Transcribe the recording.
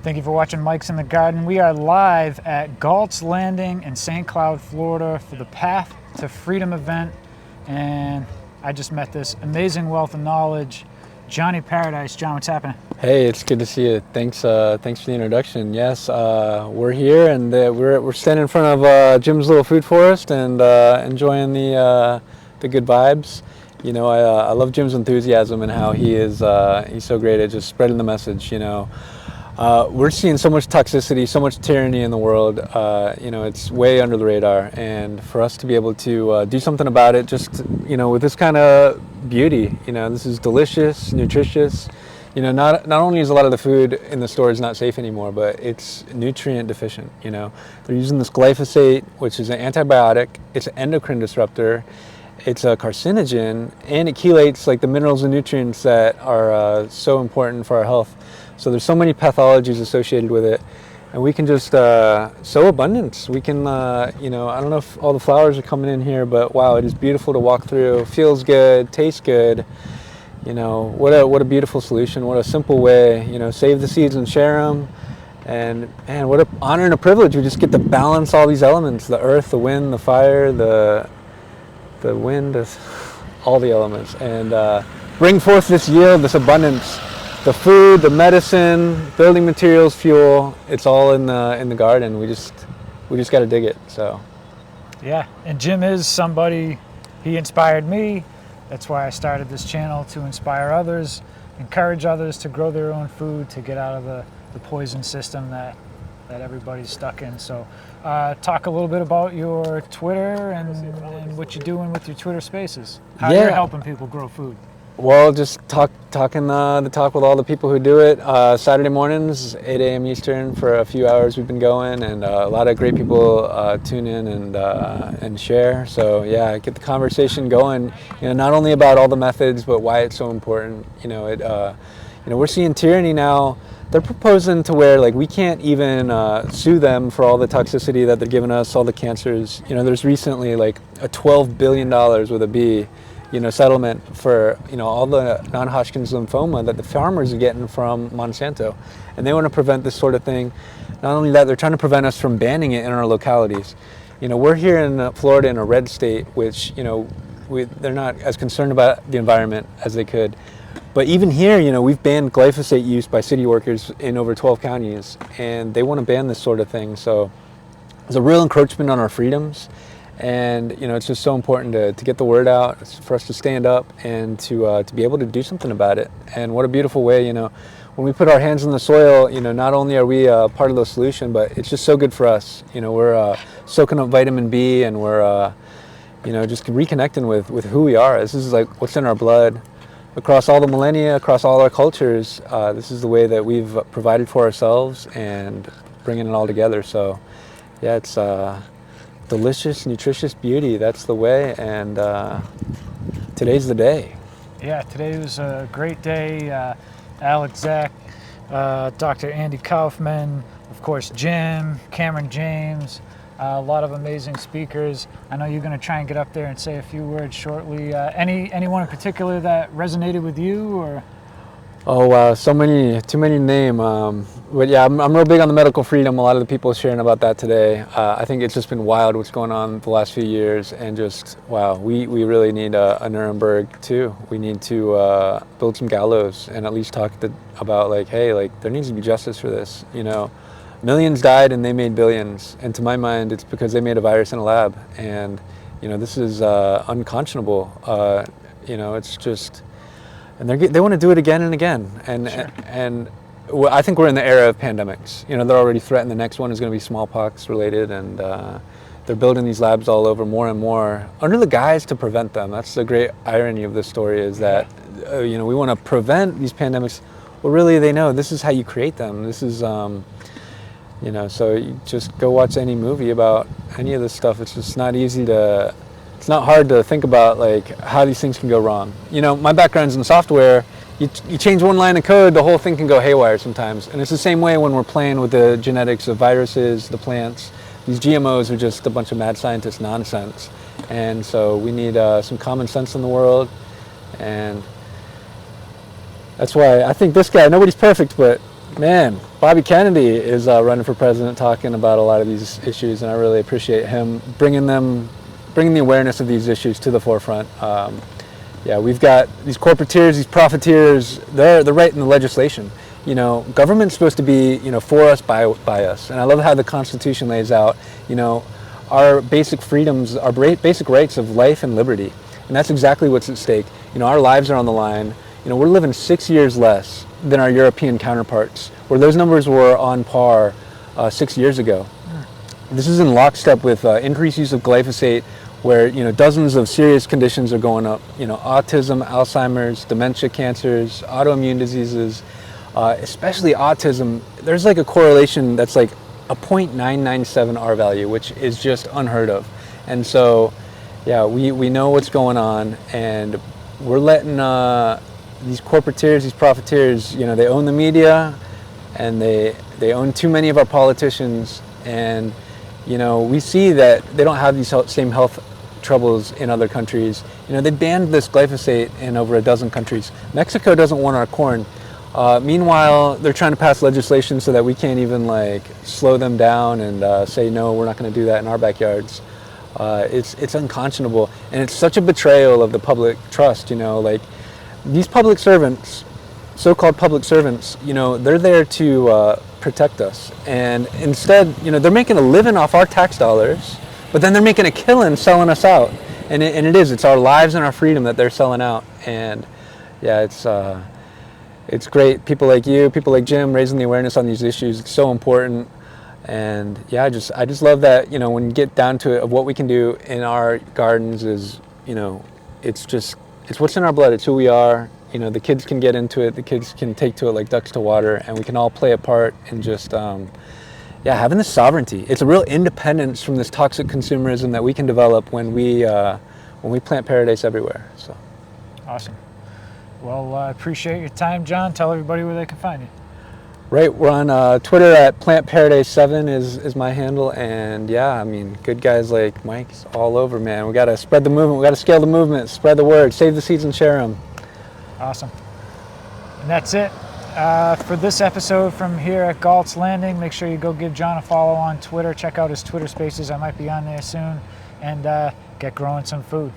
Thank you for watching Mike's in the Garden. We are live at Galts Landing in St. Cloud, Florida for the Path to Freedom event. And I just met this amazing wealth of knowledge, Jonny Paradise. John, what's happening? Hey, it's good to see you. Thanks for the introduction. Yes, we're here and we're standing in front of Jim's little food forest and enjoying the good vibes. You know, I love Jim's enthusiasm and how he's so great at just spreading the message. You know, we're seeing so much toxicity, so much tyranny in the world. You know, it's way under the radar, and for us to be able to do something about it, just with this kind of beauty. You know, this is delicious, nutritious. You know, not only is a lot of the food in the stores not safe anymore, but it's nutrient deficient. You know, they're using this glyphosate, which is an antibiotic. It's an endocrine disruptor. It's a carcinogen, and it chelates like the minerals and nutrients that are so important for our health. So there's so many pathologies associated with it, and we can just sow abundance. We can, I don't know if all the flowers are coming in here, but wow, it is beautiful to walk through. Feels good, tastes good. You know, what a beautiful solution. What a simple way. You know, save the seeds and share them. And man, what an honor and a privilege. We just get to balance all these elements: the earth, the wind, the fire, the wind, all the elements, and bring forth this yield, this abundance. The food, the medicine, building materials, fuel, it's all in the garden. We just got to dig it. So yeah, and Jim is somebody, he inspired me. That's why I started this channel, to inspire others, encourage others to grow their own food, to get out of the poison system that everybody's stuck in. So talk a little bit about your Twitter and what you're doing with your Twitter spaces, how you're helping people grow food. Well, just talking the talk with all the people who do it. Saturday mornings, 8 a.m. Eastern, for a few hours we've been going, and a lot of great people tune in and share. So yeah, get the conversation going. You know, not only about all the methods, but why it's so important. You know, we're seeing tyranny now. They're proposing to where like we can't even sue them for all the toxicity that they're giving us, all the cancers. You know, there's recently like a $12 billion with a B. Settlement for, all the non-Hodgkin's lymphoma that the farmers are getting from Monsanto. And they want to prevent this sort of thing. Not only that, they're trying to prevent us from banning it in our localities. You know, we're here in Florida in a red state, which, they're not as concerned about the environment as they could. But even here, we've banned glyphosate use by city workers in over 12 counties, and they want to ban this sort of thing. So it's a real encroachment on our freedoms. And it's just so important to get the word out, for us to stand up and to be able to do something about it. And what a beautiful way, when we put our hands in the soil, not only are we part of the solution, but it's just so good for us. We're soaking up vitamin B, and we're just reconnecting with who we are. This is like what's in our blood. Across all the millennia, across all our cultures, this is the way that we've provided for ourselves and bringing it all together. So yeah, it's delicious, nutritious beauty. That's the way, and today's the day. Yeah, today was a great day. Alec Zeck, Dr. Andrew Kaufman, of course Jim, Cameron James, a lot of amazing speakers. I know you're going to try and get up there and say a few words shortly. Anyone in particular that resonated with you, or? Oh wow, too many to name. But yeah, I'm real big on the medical freedom. A lot of the people sharing about that today. I think it's just been wild what's going on the last few years, and just wow, we really need a Nuremberg too. We need to build some gallows and at least talk about like, hey, like there needs to be justice for this. Millions died and they made billions, and to my mind, it's because they made a virus in a lab, and this is unconscionable. It's just. And they want to do it again and again, and sure. and I think we're in the era of pandemics. They're already threatened. The next one is going to be smallpox related, and they're building these labs all over more and more under the guise to prevent them. That's the great irony of this story, is that we want to prevent these pandemics. Well, really, they know this is how you create them. This is so you just go watch any movie about any of this stuff. It's just not easy to. It's not hard to think about like how these things can go wrong. My background's in software. You change one line of code, the whole thing can go haywire sometimes. And it's the same way when we're playing with the genetics of viruses, the plants. These GMOs are just a bunch of mad scientist nonsense. And so we need some common sense in the world. And that's why I think this guy, nobody's perfect, but Man, Bobby Kennedy is running for president, talking about a lot of these issues, and I really appreciate him bringing the awareness of these issues to the forefront. Yeah, we've got these corporateers, these profiteers. They're writing the legislation. You know, government's supposed to be, you know, for us, by us. And I love how the Constitution lays out, you know, our basic freedoms, our basic rights of life and liberty. And that's exactly what's at stake. You know, our lives are on the line. You know, we're living 6 years less than our European counterparts, where those numbers were on par 6 years ago. This is in lockstep with increased use of glyphosate, where, you know, dozens of serious conditions are going up. You know, autism, Alzheimer's, dementia, cancers, autoimmune diseases, especially autism. There's like a correlation that's like a 0.997 R value, which is just unheard of. And so, yeah, we know what's going on, and we're letting these corporateers, these profiteers, you know, they own the media, and they own too many of our politicians, and, you know, we see that they don't have these same health troubles in other countries. You know, they banned this glyphosate in over a dozen countries. Mexico doesn't want our corn. Meanwhile, they're trying to pass legislation so that we can't even like slow them down and say, no, we're not going to do that in our backyards. It's unconscionable, and it's such a betrayal of the public trust. You know, like these public servants, so-called public servants, you know, they're there to protect us, and instead, you know, they're making a living off our tax dollars, but then they're making a killing selling us out, and it's our lives and our freedom that they're selling out. And yeah, it's great. People like you, people like Jim, raising the awareness on these issues. It's so important. And yeah, I just love that, you know, when you get down to it, of what we can do in our gardens is, you know, it's what's in our blood. It's who we are. You know, the kids can get into it. The kids can take to it like ducks to water, and we can all play a part in just, yeah, having this sovereignty. It's a real independence from this toxic consumerism that we can develop when we plant paradise everywhere. So Awesome. Well, I appreciate your time, John. Tell everybody where they can find you. Right, we're on Twitter at PlantParadise7 is my handle, and yeah, I mean, good guys like Mike's all over, man. We gotta spread the movement. We gotta scale the movement, spread the word, save the seeds and share them. Awesome. And that's it for this episode from here at Galts Landing. Make sure you go give John a follow on Twitter. Check out his Twitter Spaces. I might be on there soon, and get growing some food.